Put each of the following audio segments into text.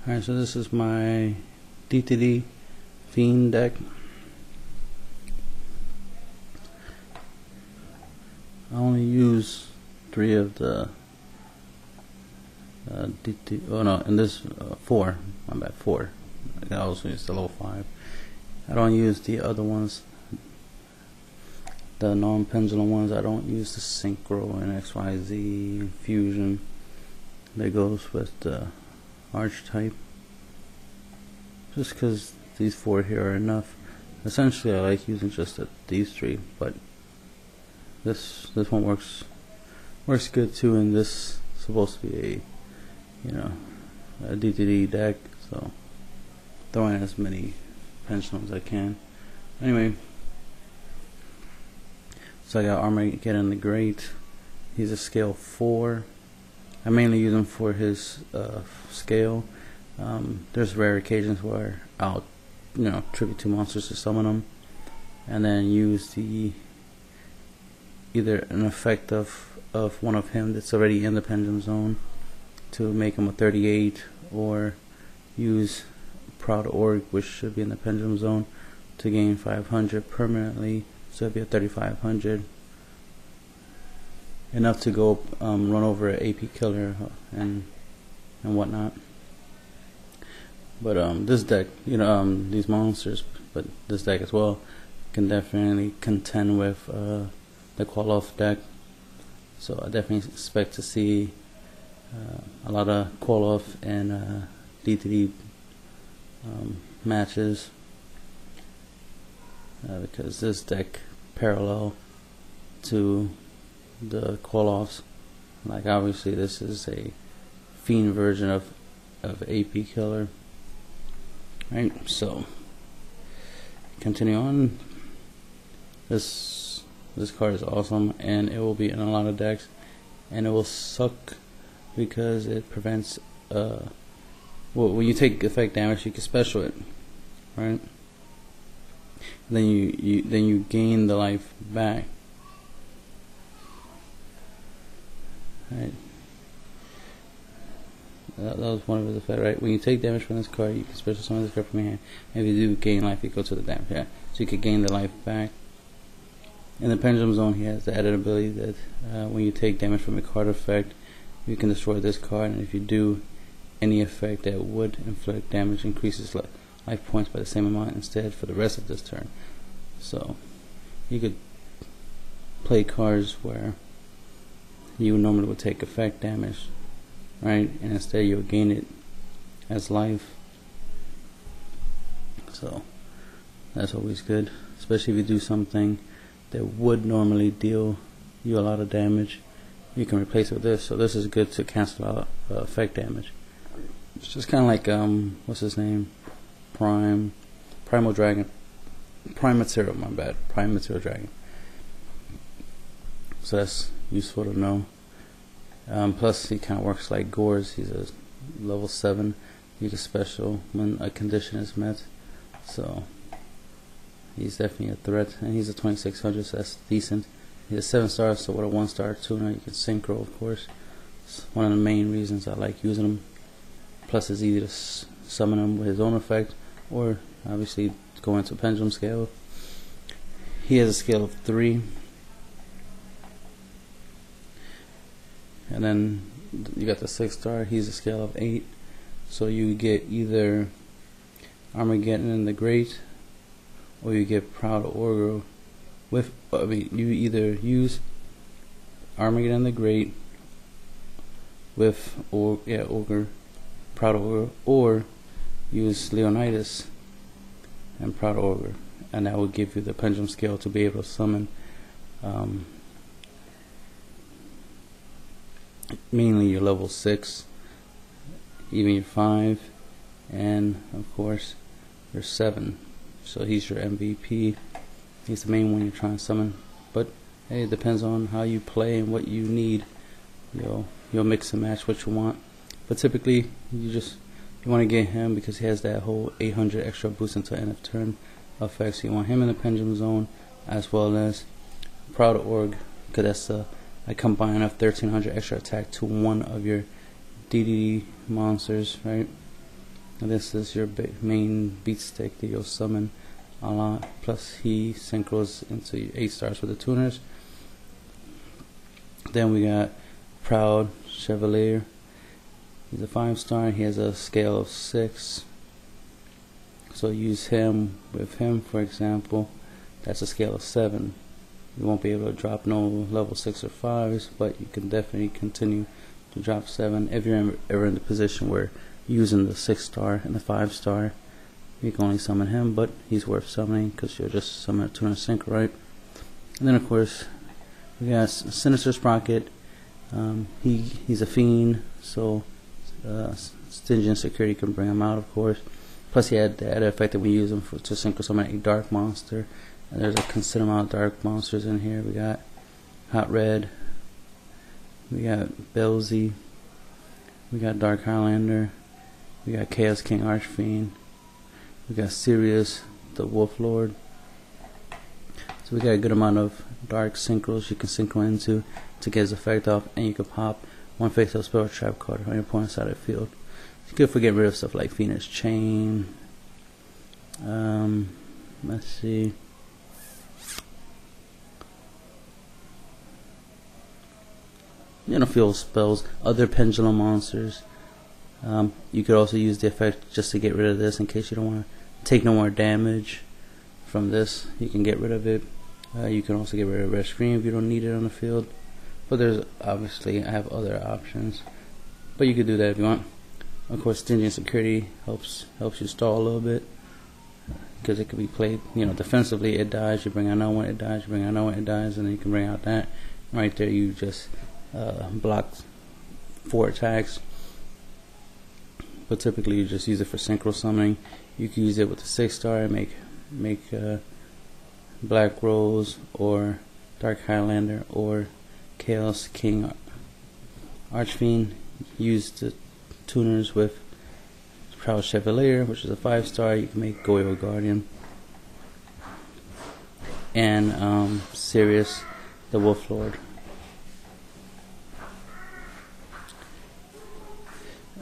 Alright, so this is my DDD Fiend deck. I only use 3 of the DDD, oh no, in this 4, my bad, 4. I also use the low 5. I don't use the other ones, the non-pendulum ones. I don't use the Synchro and XYZ Fusion that goes with the archetype, just because these 4 here are enough. Essentially I like using just these 3, but this one works good too, and this is supposed to be a DDD deck, so throwing as many pendulums as I can. Anyway, so I got Armageddon the Great. He's a scale 4. I mainly use him for his scale. There's rare occasions where I'll tribute 2 monsters to summon them, and then use either an effect of one of him that's already in the pendulum zone to make him a 38, or use Proud Org, which should be in the pendulum zone, to gain 500 permanently, so it'd be a 3500, enough to go run over an AP killer and whatnot. But this deck, these monsters, but this deck as well, can definitely contend with the call-off deck. So I definitely expect to see a lot of call-off and DDD matches, because this deck parallel to the call-offs. Like obviously this is a Fiend version of AP killer. Right, so continue on. This card is awesome, and it will be in a lot of decks, and it will suck because it prevents well, when you take effect damage you can special it, right? Then you gain the life back. Right. That was one of his effects, right? When you take damage from this card, you can special summon this card from your hand. If you do gain life equal to the damage, yeah. So you can gain the life back. In the pendulum zone, he has the added ability that when you take damage from a card effect, you can destroy this card, and if you do, any effect that would inflict damage increases life points by the same amount instead for the rest of this turn. So you could play cards where you normally would take effect damage, right, and instead you'll gain it as life. So that's always good, especially if you do something that would normally deal you a lot of damage. You can replace it with this. So this is good to cancel out effect damage. It's just kind of like what's his name, Primal Dragon, Prime Material, my bad, Prime Material Dragon. So that's useful to know. Plus he kind of works like Gores. He's a level 7. He's a special when a condition is met, so he's definitely a threat, and he's a 2600, so that's decent. He's a 7 star, so with a 1 star tuner you can synchro, of course. It's one of the main reasons I like using him. Plus it's easy to summon him with his own effect, or obviously go into pendulum scale. He has a scale of 3, and then you got the 6 star. He's a scale of 8, so you get either Armageddon the Great, or you get Proud Org with, you either use Armageddon the Great with Ogre, Proud Ogre, or use Leonidas and Proud Ogre, and that will give you the pendulum scale to be able to summon mainly your level 6, even your 5, and of course your 7. So he's your MVP. He's the main one you're trying to summon. But hey, it depends on how you play and what you need. You'll mix and match what you want. But typically you want to get him because he has that whole 800 extra boost until end of turn effect. So you want him in the pendulum zone, as well as Proud Org, because that's a combine of 1300 extra attack to one of your DDD monsters, right? And this is your main beat stick that you'll summon a lot. Plus he synchros into 8 stars for the tuners. Then we got Proud Chevalier. He's a 5-star. He has a scale of 6. So use him with him, for example. That's a scale of 7. You won't be able to drop no level 6 or 5s, but you can definitely continue to drop 7 if you're ever in the position where using the 6-star and the 5-star. You can only summon him, but he's worth summoning because you'll just summon a tuner sync, right? And then of course we got Sinister Sprocket. He's a fiend, so Stingy and Security can bring him out, of course. Plus he had the added effect that we use him to synchro summon a dark monster. And there's a considerable amount of dark monsters in here. We got Hot Red, we got Belzy, we got Dark Highlander, we got Chaos King Archfiend, we got Sirius the Wolf Lord. So we got a good amount of dark synchros you can synchro into to get his effect off, and you can pop one face-up spell or trap card on your opponent's side of the field. It's good for getting rid of stuff like Phoenix Chain. Let's see. Field spells, other pendulum monsters. You could also use the effect just to get rid of this in case you don't want to take no more damage from this. You can get rid of it. You can also get rid of red screen if you don't need it on the field. But there's obviously I have other options, but you could do that if you want. Of course, Stingy and Security helps you stall a little bit because it could be played. Defensively it dies. You bring out another one, it dies. You bring out another one, it dies, and then you can bring out that. Right there, you just block 4 attacks. But typically you just use it for synchro summoning. You can use it with the 6-star and make Black Rose or Dark Highlander or Chaos King Archfiend. Use the tuners with Proud Chevalier, which is a 5-star. You can make Goyo Guardian and Sirius the Wolf Lord.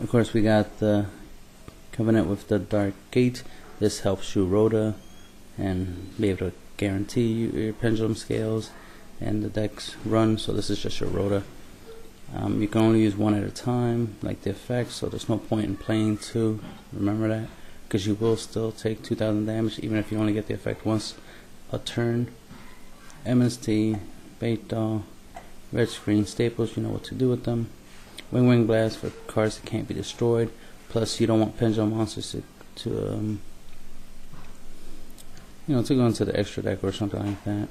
Of course, we got the Covenant with the Dark Gate. This helps you Rhoda and be able to guarantee your pendulum scales and the deck's run. So this is just your Rhoda. You can only use 1 at a time, like the effect, so there's no point in playing 2. Remember that, because you will still take 2,000 damage even if you only get the effect once a turn. MST, Bait Doll, Red Screen, Staples, you know what to do with them. Wing Blast for cards that can't be destroyed. Plus, you don't want pendulum monsters to go into the extra deck or something like that.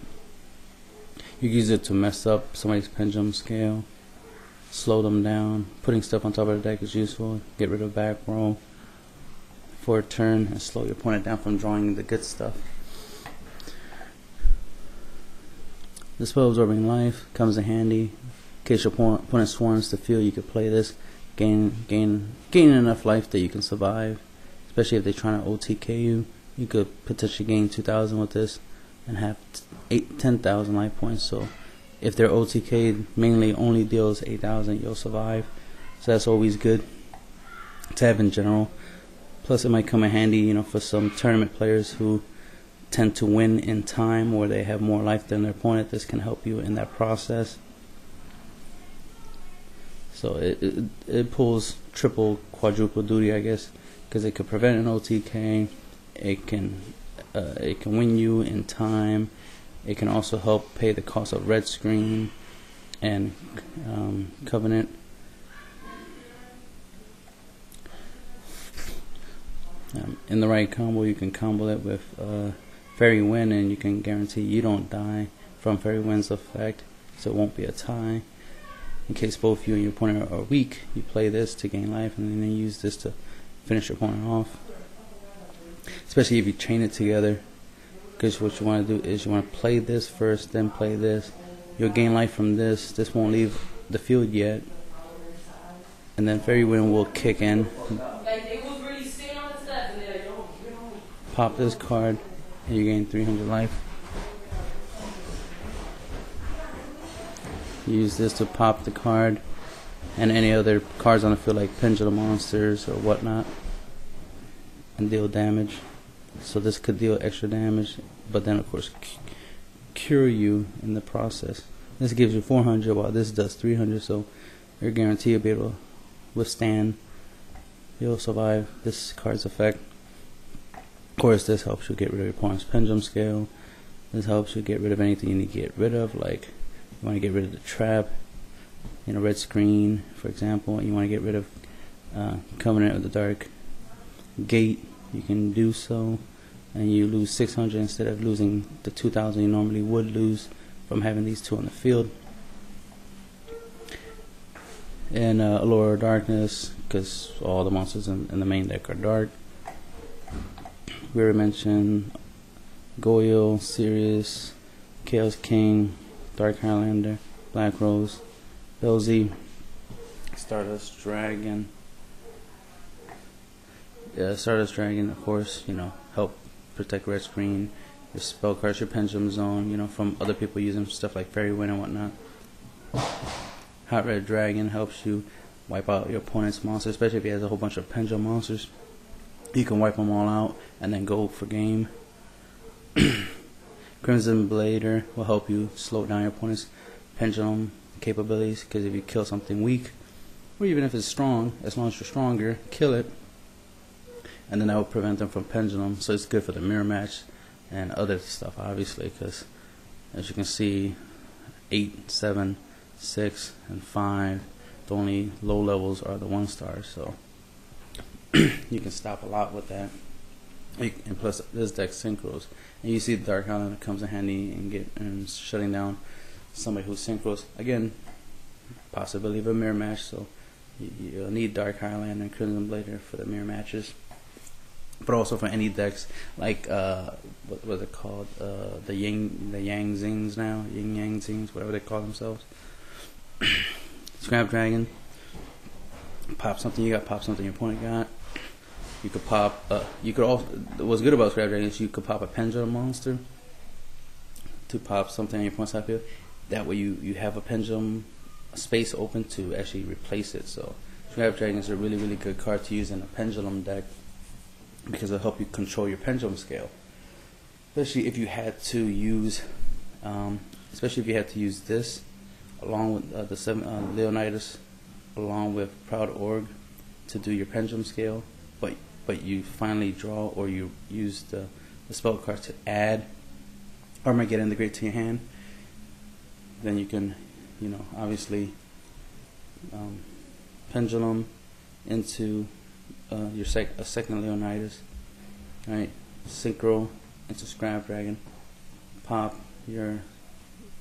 You can use it to mess up somebody's pendulum scale, slow them down. Putting stuff on top of the deck is useful. Get rid of back row for a turn and slow your opponent down from drawing the good stuff. The spell Absorbing Life comes in handy. In case your opponent swarms the field, you could play this, gain enough life that you can survive. Especially if they're trying to OTK you, you could potentially gain 2,000 with this and have 10,000 life points. So if they're OTK'd, mainly only deals 8,000, you'll survive. So that's always good to have in general. Plus, it might come in handy, for some tournament players who tend to win in time, or they have more life than their opponent. This can help you in that process. So it pulls triple, quadruple duty, I guess, because it could prevent an OTK. It can win you in time. It can also help pay the cost of red screen and Covenant. In the right combo, you can combo it with Fairy Wind, and you can guarantee you don't die from Fairy Wind's effect, so it won't be a tie. In case both you and your opponent are weak, you play this to gain life, and then use this to finish your opponent off. Especially if you chain it together, because what you want to do is you want to play this first, then play this. You'll gain life from this. This won't leave the field yet, and then Fairy Wind will kick in. Pop this card, and you gain 300 life. Use this to pop the card and any other cards on the field like pendulum monsters or whatnot. and deal damage. So this could deal extra damage, but then of course cure you in the process. This gives you 400 while this does 300, so you're guaranteed you'll be able to withstand, you'll survive this card's effect. Of course, this helps you get rid of your opponent's pendulum scale. This helps you get rid of anything you need to get rid of, like you want to get rid of the trap in a red screen, for example. You want to get rid of Covenant of the Dark Gate. You can do so, and you lose 600 instead of losing the 2,000 you normally would lose from having these two on the field. And Allure of Darkness, because all the monsters in the main deck are dark. We already mentioned YUGIOH, Sirius, Chaos King, Dark Highlander, Black Rose, LZ, Stardust Dragon. Yeah, Stardust Dragon, of course, you know, help protect red screen, your spell cards, your pendulum zone, you know, from other people using stuff like Fairy Wind and whatnot. Hot Red Dragon helps you wipe out your opponent's monster, especially if he has a whole bunch of pendulum monsters. You can wipe them all out and then go for game. Crimson Blader will help you slow down your opponent's pendulum capabilities, because if you kill something weak, or even if it's strong, as long as you're stronger, kill it, and then that will prevent them from pendulum. So it's good for the mirror match and other stuff, obviously, because as you can see, 8, 7, 6, and 5, the only low levels are the 1 stars, so you can stop a lot with that. And plus, this deck synchros, and you see the Dark Highlander comes in handy and shutting down somebody who synchros. Again, possibility of a mirror match, so you'll need Dark Highlander and Crimson Blader for the mirror matches, but also for any decks like what was it called? The Yang Zings now, Yin Yang Zings, whatever they call themselves. Scrap Dragon. Pop something you got, pop something your opponent got. You could pop. You could also. What's good about Scrap Dragon is you could pop a pendulum monster to pop something on your opponent's side field. That way you have a pendulum space open to actually replace it. So Scrap Dragon is a really good card to use in a pendulum deck, because it'll help you control your pendulum scale. Especially if you had to use, this along with the 7 Leonidas, along with Proud Org to do your pendulum scale, but you finally draw, or you use the spell card to add Armageddon the Great to your hand, then you can, you know, obviously pendulum into your second Leonidas, right? Synchro into Scrap Dragon, pop your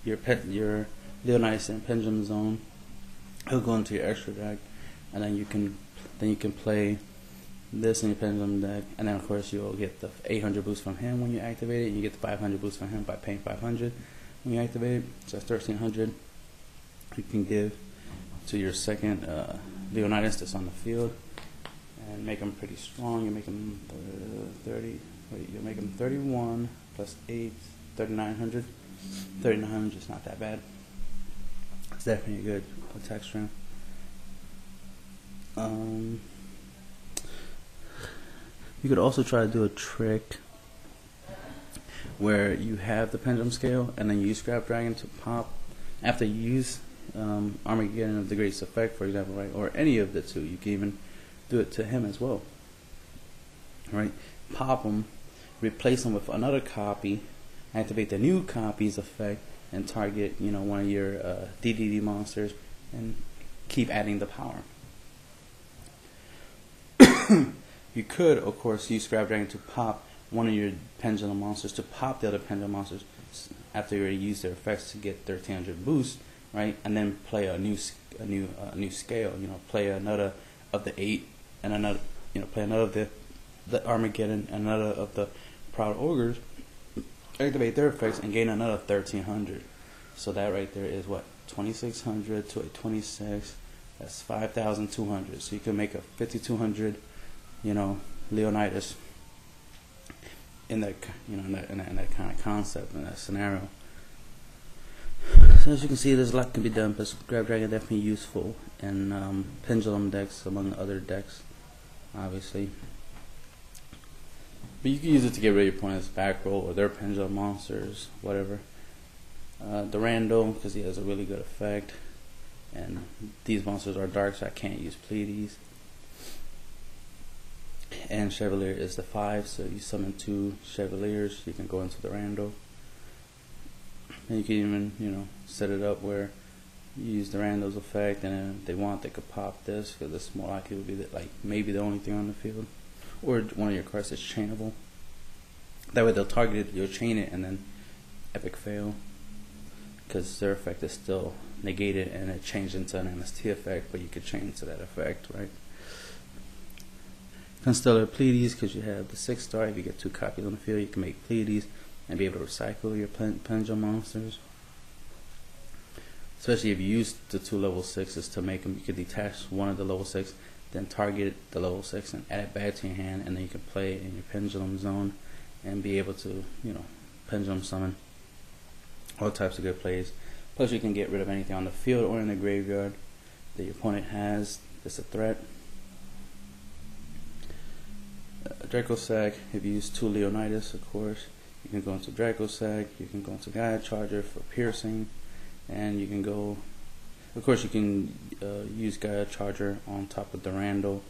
Leonidas in pendulum zone. He'll go into your extra deck, and then you can play this in your pendulum deck, and then of course you'll get the 800 boost from him when you activate it. You get the 500 boost from him by paying 500 when you activate it. So that's 1300 you can give to your second Leonidas that's on the field, and make them pretty strong. You make them 31 plus 8, 3900. 3900 is not that bad. It's definitely a good attack strength. You could also try to do a trick where you have the pendulum scale, and then you use Scrap Dragon to pop after you use Armageddon of the Greatest Effect, for example, right? Or any of the two. You can even do it to him as well, right? Pop them, replace them with another copy, activate the new copy's effect, and target, you know, one of your DDD monsters, and keep adding the power. You could, of course, use Scrap Dragon to pop one of your pendulum monsters, to pop the other pendulum monsters after you already used their effects to get 1300 boost, right? And then play a new scale. You know, play another of the 8, and another, you know, play another of the Armageddon, and another of the Proud Ogres. Activate their effects and gain another 1300. So that right there is what, 2600 to a 26. That's 5200. So you can make a 5200, you know, Leonidas in that, you know, in that kind of concept, in that scenario. So as you can see, there's a lot can be done, but Scrap Dragon definitely useful in pendulum decks among other decks, obviously. But you can use it to get rid of your opponent's back row or their pendulum monsters, whatever. Durando, because he has a really good effect. And these monsters are dark, so I can't use Pleiades. And Chevalier is the 5, so you summon 2 Chevaliers, you can go into Durando. And you can even, you know, set it up where you use Durando's effect, and then if they want, they could pop this, because it's more likely to be that, like, maybe the only thing on the field. Or one of your cards is chainable. That way they'll target it, you'll chain it, and then epic fail, because their effect is still negated and it changed into an MST effect, but you could change to that effect, right? Constellar Pleiades, because you have the 6-star. If you get 2 copies on the field, you can make Pleiades and be able to recycle your pendulum monsters. Especially if you use the 2 level 6s to make them, you could detach one of the level 6, then target the level 6 and add it back to your hand, and then you can play in your pendulum zone and be able to, you know, pendulum summon. All types of good plays. Plus you can get rid of anything on the field or in the graveyard that your opponent has that's a threat. Dracossack, if you use 2 Leonidas, of course, you can go into Dracossack, you can go into Gaia Charger for piercing, and you can go, of course you can use Gaia Charger on top of Durando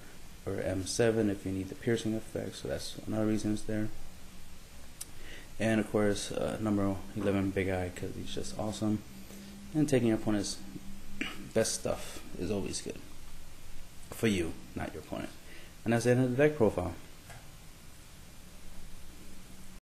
or M7 if you need the piercing effect, so that's another reason it's there. And of course number 11 Big Eye, because he's just awesome, and taking your opponent's best stuff is always good for you, not your opponent. And that's the end of the deck profile.